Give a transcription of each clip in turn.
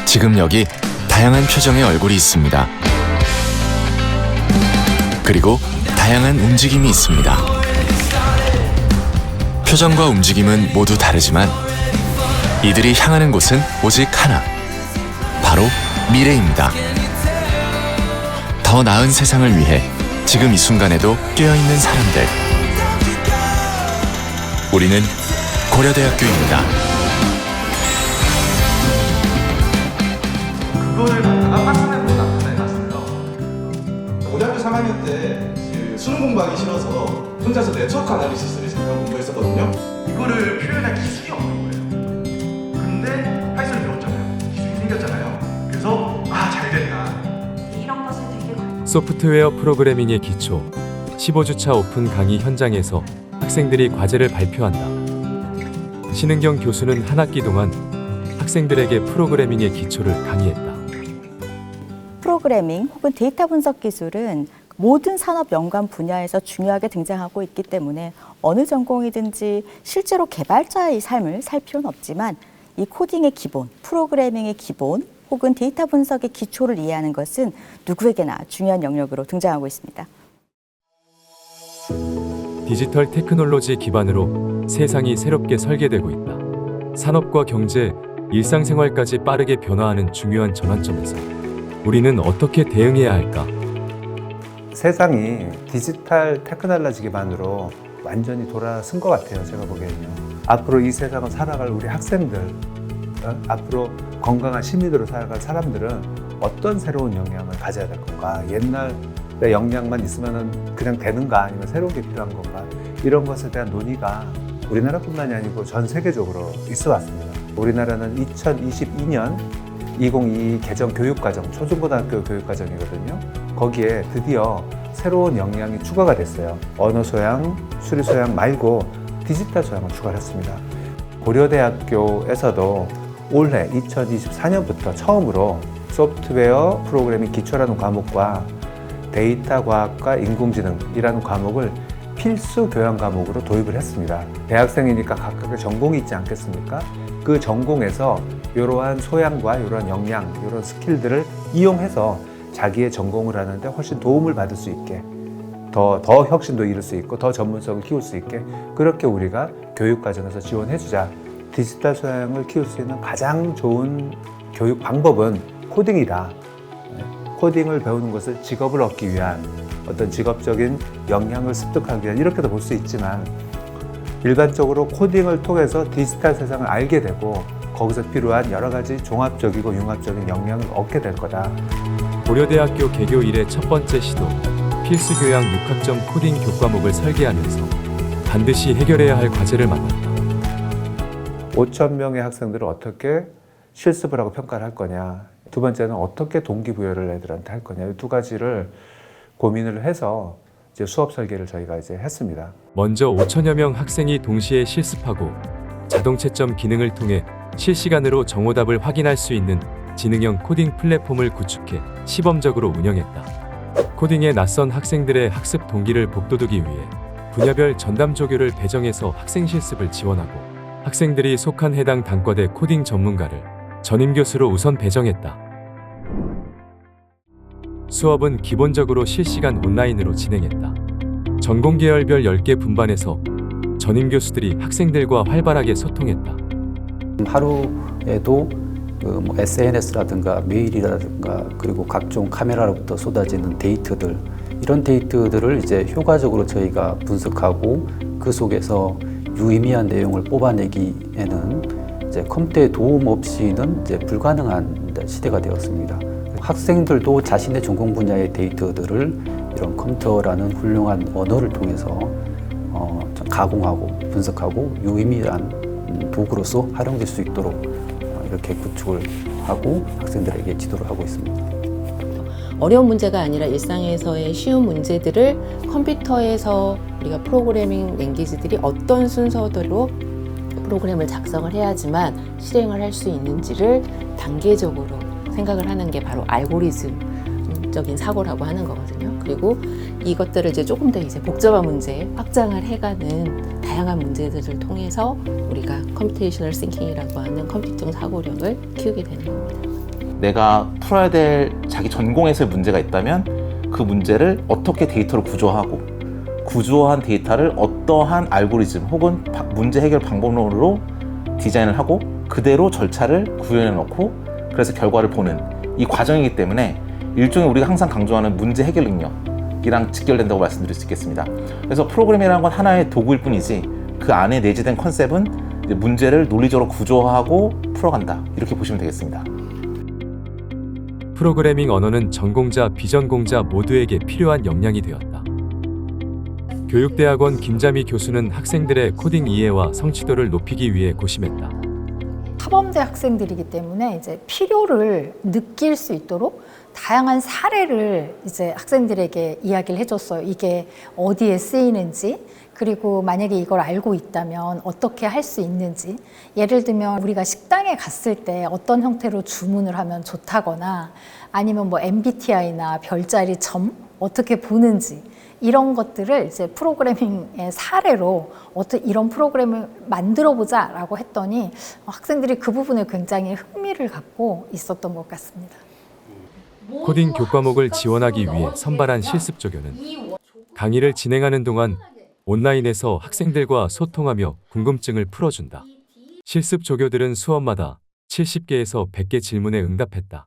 지금 여기 다양한 표정의 얼굴이 있습니다. 그리고 다양한 움직임이 있습니다. 표정과 움직임은 모두 다르지만 이들이 향하는 곳은 오직 하나, 바로 미래입니다. 더 나은 세상을 위해 지금 이 순간에도 깨어있는 사람들. 우리는 고려대학교입니다. 그거를 갖다가 파트너로 나타내놨어요. 고등학교 3학년 때 수능 공부하기 싫어서 혼자서 네트워크 아나리시스를 잠깐 공부했었거든요. 이거를 표현할 기술이 없는 거예요. 근데 파이썬을 배웠잖아요. 기술이 생겼잖아요. 그래서 잘 됐다. 이런 것을 되게 소프트웨어 프로그래밍의 기초 15주차 오픈 강의 현장에서 학생들이 과제를 발표한다. 신은경 교수는 한 학기 동안 학생들에게 프로그래밍의 기초를 강의했다. 프로그래밍 혹은 데이터 분석 기술은 모든 산업 연관 분야에서 중요하게 등장하고 있기 때문에 어느 전공이든지 실제로 개발자의 삶을 살 필요는 없지만 이 코딩의 기본, 프로그래밍의 기본 혹은 데이터 분석의 기초를 이해하는 것은 누구에게나 중요한 영역으로 등장하고 있습니다. 디지털 테크놀로지 기반으로 세상이 새롭게 설계되고 있다. 산업과 경제, 일상생활까지 빠르게 변화하는 중요한 전환점에서 우리는 어떻게 대응해야 할까? 세상이 디지털 테크놀로지 기반으로 완전히 돌아선 것 같아요. 제가 보기에는요. 앞으로 이 세상을 살아갈 우리 학생들, 앞으로 건강한 시민으로 살아갈 사람들은 어떤 새로운 역량을 가져야 될 건가? 옛날의 역량만 있으면 그냥 되는가? 아니면 새로운 게 필요한 건가? 이런 것에 대한 논의가 우리나라뿐만이 아니고 전 세계적으로 있어 왔습니다. 우리나라는 2022년 2022 개정 교육과정, 초중고등학교 교육과정이거든요. 거기에 드디어 새로운 역량이 추가가 됐어요. 언어 소양, 수리 소양 말고 디지털 소양을 추가를 했습니다. 고려대학교에서도 올해 2024년부터 처음으로 소프트웨어 프로그래밍 기초라는 과목과 데이터 과학과 인공지능이라는 과목을 필수 교양 과목으로 도입을 했습니다. 대학생이니까 각각의 전공이 있지 않겠습니까? 그 전공에서 이러한 소양과 이러한 역량, 이런 스킬들을 이용해서 자기의 전공을 하는데 훨씬 도움을 받을 수 있게 더 혁신도 이룰 수 있고 더 전문성을 키울 수 있게 그렇게 우리가 교육과정에서 지원해주자. 디지털 소양을 키울 수 있는 가장 좋은 교육 방법은 코딩이다. 코딩을 배우는 것을 직업을 얻기 위한 어떤 직업적인 역량을 습득하기 위한 이렇게도 볼 수 있지만 일반적으로 코딩을 통해서 디지털 세상을 알게 되고 거기서 필요한 여러 가지 종합적이고 융합적인 역량을 얻게 될 거다. 고려대학교 개교 이래 첫 번째 시도 필수 교양 6학점 코딩 교과목을 설계하면서 반드시 해결해야 할 과제를 만났다. 5,000명의 학생들을 어떻게 실습을 하고 평가를 할 거냐. 두 번째는 어떻게 동기부여를 애들한테 할 거냐. 이 두 가지를 고민을 해서 이제 수업 설계를 저희가 이제 했습니다. 먼저 5천여 명 학생이 동시에 실습하고 자동 채점 기능을 통해 실시간으로 정오답을 확인할 수 있는 지능형 코딩 플랫폼을 구축해 시범적으로 운영했다. 코딩에 낯선 학생들의 학습 동기를 북돋우기 위해 분야별 전담 조교를 배정해서 학생 실습을 지원하고 학생들이 속한 해당 단과대 코딩 전문가를 전임 교수로 우선 배정했다. 수업은 기본적으로 실시간 온라인으로 진행했다. 전공 계열별 10개 분반에서 전임 교수들이 학생들과 활발하게 소통했다. 하루에도 SNS라든가 메일이라든가 그리고 각종 카메라로부터 쏟아지는 데이터들 이런 데이터들을 이제 효과적으로 저희가 분석하고 그 속에서 유의미한 내용을 뽑아내기에는 이제 컴퓨터의 도움 없이는 이제 불가능한 시대가 되었습니다. 학생들도 자신의 전공 분야의 데이터들을 이런 컴퓨터라는 훌륭한 언어를 통해서 가공하고 분석하고 유의미한 도구로서 활용될 수 있도록 이렇게 구축을 하고 학생들에게 지도를 하고 있습니다. 어려운 문제가 아니라 일상에서의 쉬운 문제들을 컴퓨터에서 우리가 프로그래밍 랭귀지들이 어떤 순서대로 프로그램을 작성을 해야지만 실행을 할 수 있는지를 단계적으로 생각을 하는 게 바로 알고리즘적인 사고라고 하는 거거든요. 그리고 이것들을 이제 조금 더 이제 복잡한 문제 확장을 해가는 다양한 문제들을 통해서 우리가 컴퓨테이셔널 싱킹이라고 하는 컴퓨팅 사고력을 키우게 되는 겁니다. 내가 풀어야 될 자기 전공에서의 문제가 있다면 그 문제를 어떻게 데이터로 구조하고 구조한 데이터를 어떠한 알고리즘 혹은 문제 해결 방법론으로 디자인을 하고 그대로 절차를 구현해 놓고 그래서 결과를 보는 이 과정이기 때문에 일종의 우리가 항상 강조하는 문제 해결 능력이랑 직결된다고 말씀드릴 수 있겠습니다. 그래서 프로그래밍이라는 건 하나의 도구일 뿐이지 그 안에 내재된 컨셉은 이제 문제를 논리적으로 구조하고 풀어간다 이렇게 보시면 되겠습니다. 프로그래밍 언어는 전공자, 비전공자 모두에게 필요한 역량이 되었다. 교육대학원 김자미 교수는 학생들의 코딩 이해와 성취도를 높이기 위해 고심했다. 사범대 학생들이기 때문에 이제 필요를 느낄 수 있도록 다양한 사례를 이제 학생들에게 이야기를 해줬어요. 이게 어디에 쓰이는지, 그리고 만약에 이걸 알고 있다면 어떻게 할 수 있는지. 예를 들면 우리가 식당에 갔을 때 어떤 형태로 주문을 하면 좋다거나 아니면 뭐 MBTI나 별자리 점 어떻게 보는지 이런 것들을 이제 프로그래밍의 사례로 어떻게 이런 프로그램을 만들어 보자라고 했더니 학생들이 그 부분에 굉장히 흥미를 갖고 있었던 것 같습니다. 코딩 교과목을 지원하기 위해 선발한 실습조교는 강의를 진행하는 동안 온라인에서 학생들과 소통하며 궁금증을 풀어준다. 실습조교들은 수업마다 70개에서 100개 질문에 응답했다.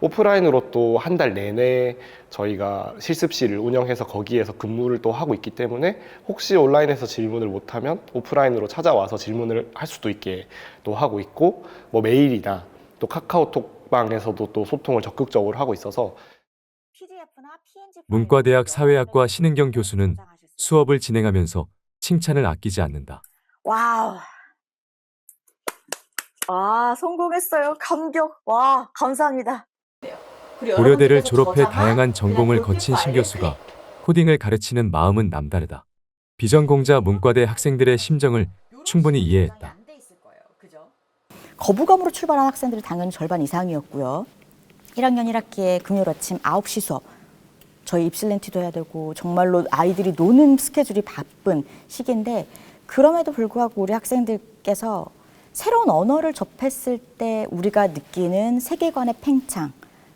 오프라인으로 또 한 달 내내 저희가 실습실을 운영해서 거기에서 근무를 또 하고 있기 때문에 혹시 온라인에서 질문을 못하면 오프라인으로 찾아와서 질문을 할 수도 있게 또 하고 있고, 뭐 메일이나 또 카카오톡방에서도 또 소통을 적극적으로 하고 있어서. 문과대학 사회학과 신은경 교수는 수업을 진행하면서 칭찬을 아끼지 않는다. 와우. 와, 성공했어요. 감격. 와, 감사합니다. 고려대를 졸업해 다양한 전공을 거친 신 교수가 코딩을 가르치는 마음은 남다르다. 비전공자 문과대 학생들의 심정을 충분히 이해했다. 거부감으로 출발한 학생들이 당연히 절반 이상이었고요. 1학년 1학기에 금요일 아침 9시 수업. 저희 입실렌티도 해야 되고 정말로 아이들이 노는 스케줄이 바쁜 시기인데, 그럼에도 불구하고 우리 학생들께서 새로운 언어를 접했을 때 우리가 느끼는 세계관의 팽창,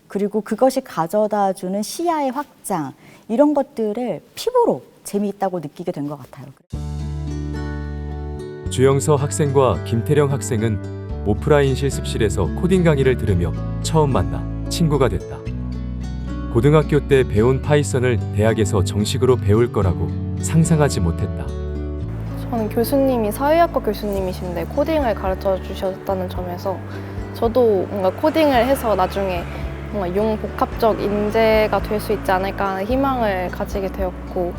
그리고 그것이 가져다주는 시야의 확장, 이런 것들을 피부로 재미있다고 느끼게 된 것 같아요. 주영서 학생과 김태령 학생은 오프라인 실습실에서 코딩 강의를 들으며 처음 만나 친구가 됐다. 고등학교 때 배운 파이썬을 대학에서 정식으로 배울 거라고 상상하지 못했다. 저는 교수님이 사회학과 교수님이신데 코딩을 가르쳐 주셨다는 점에서 저도 뭔가 코딩을 해서 나중에 뭔가 융복합적 인재가 될 수 있지 않을까 하는 희망을 가지게 되었고,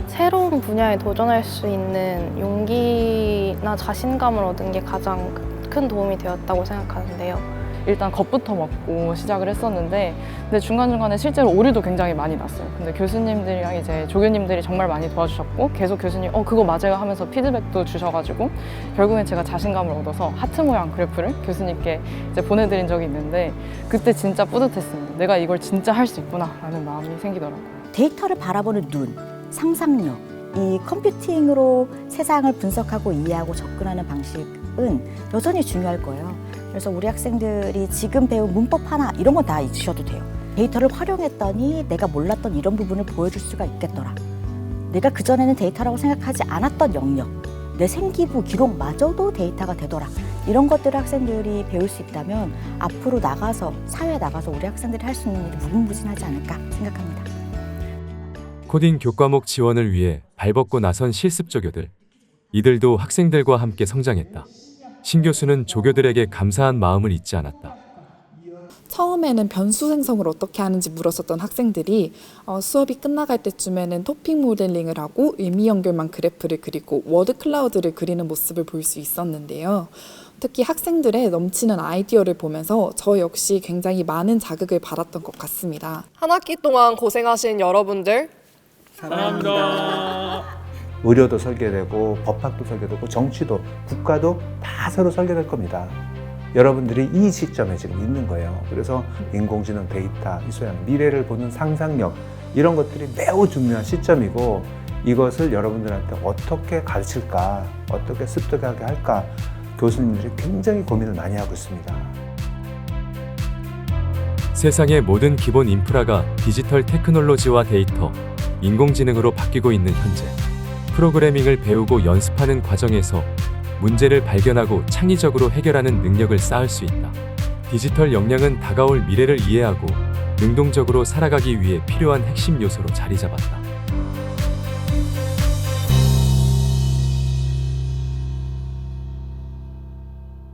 새로운 분야에 도전할 수 있는 용기나 자신감을 얻은 게 가장 큰 도움이 되었다고 생각하는데요. 일단 겁부터 먹고 시작을 했었는데, 근데 중간중간에 실제로 오류도 굉장히 많이 났어요. 근데 교수님들이랑 이제 조교님들이 정말 많이 도와주셨고, 계속 교수님 그거 맞아요 하면서 피드백도 주셔가지고 결국엔 제가 자신감을 얻어서 하트 모양 그래프를 교수님께 이제 보내드린 적이 있는데, 그때 진짜 뿌듯했습니다. 내가 이걸 진짜 할 수 있구나 라는 마음이 생기더라고요. 데이터를 바라보는 눈, 상상력, 이 컴퓨팅으로 세상을 분석하고 이해하고 접근하는 방식은 여전히 중요할 거예요. 그래서 우리 학생들이 지금 배운 문법 하나 이런 거 다 잊으셔도 돼요. 데이터를 활용했더니 내가 몰랐던 이런 부분을 보여줄 수가 있겠더라. 내가 그전에는 데이터라고 생각하지 않았던 영역, 내 생기부 기록마저도 데이터가 되더라. 이런 것들을 학생들이 배울 수 있다면 앞으로 나가서, 사회에 나가서 우리 학생들이 할 수 있는 일이 무궁무진하지 않을까 생각합니다. 코딩 교과목 지원을 위해 발벗고 나선 실습조교들. 이들도 학생들과 함께 성장했다. 신 교수는 조교들에게 감사한 마음을 잊지 않았다. 처음에는 변수 생성을 어떻게 하는지 물었었던 학생들이 수업이 끝나갈 때쯤에는 토픽 모델링을 하고 의미 연결만 그래프를 그리고 워드 클라우드를 그리는 모습을 볼 수 있었는데요. 특히 학생들의 넘치는 아이디어를 보면서 저 역시 굉장히 많은 자극을 받았던 것 같습니다. 한 학기 동안 고생하신 여러분들 사랑합니다. 의료도 설계되고 법학도 설계되고 정치도 국가도 다 새로 설계될 겁니다. 여러분들이 이 시점에 지금 있는 거예요. 그래서 인공지능, 데이터, 이 소양, 미래를 보는 상상력, 이런 것들이 매우 중요한 시점이고 이것을 여러분들한테 어떻게 가르칠까, 어떻게 습득하게 할까 교수님들이 굉장히 고민을 많이 하고 있습니다. 세상의 모든 기본 인프라가 디지털 테크놀로지와 데이터, 인공지능으로 바뀌고 있는 현재, 프로그래밍을 배우고 연습하는 과정에서 문제를 발견하고 창의적으로 해결하는 능력을 쌓을 수 있다. 디지털 역량은 다가올 미래를 이해하고 능동적으로 살아가기 위해 필요한 핵심 요소로 자리 잡았다.